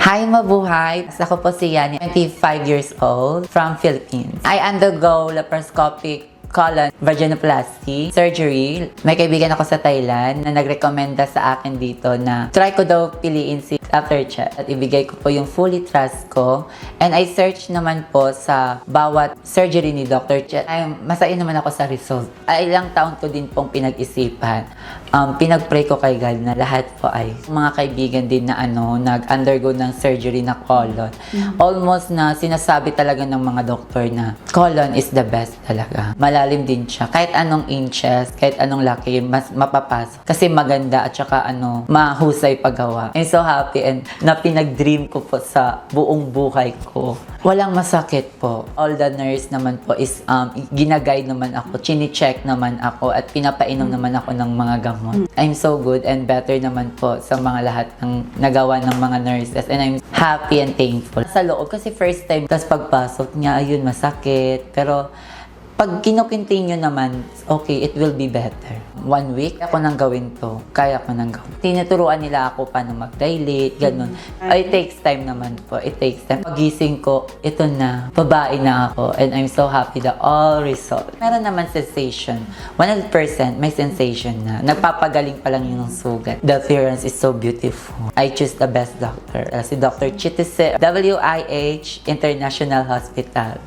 Hi, mabuhay! Ako po si Yani, 25 years old, from Philippines. I undergo laparoscopic colon vaginoplasty surgery. May kaibigan ako sa Thailand na nagrekomenda sa akin dito na try ko daw piliin si Dr. Chet at ibigay ko po yung fully trust ko. And I search naman po sa bawat surgery ni Dr. Chet. Ay, masaya naman ako sa result. Ay, ilang taon ko din pong pinag-isipan. Pinag-pray ko kay God na lahat po ay mga kaibigan din na nag-undergo ng surgery na colon. Almost na sinasabi talaga ng mga doktor na colon is the best talaga. Malalim din siya. Kahit anong inches, kahit anong laki, mas mapapasok. Kasi maganda at saka mahusay paggawa. I'm so happy and na pinag-dream ko po sa buong buhay ko. Walang masakit po. All the nurse naman po is ginaguide naman ako, chine-check naman ako at pinapainom naman ako ng mga gamot. I'm so good and better naman po sa mga lahat ng nagawa ng mga nurses and I'm happy and thankful. Sa loob kasi first time, tas pagpasok niya, ayun, masakit. Pero pag kino-continue naman, okay, it will be better. 1 week, ako nang gawin to. Kaya ko nang gawin. Tinuturuan nila ako paano mag-dilate, ganun. It takes time naman po. It takes time. Pagising ko, ito na. Babae na ako. And I'm so happy that all result. Meron naman sensation. 100% may sensation na. Nagpapagaling pa lang yung sugat. The appearance is so beautiful. I choose the best doctor. Si Dr. Chitise, WIH International Hospital.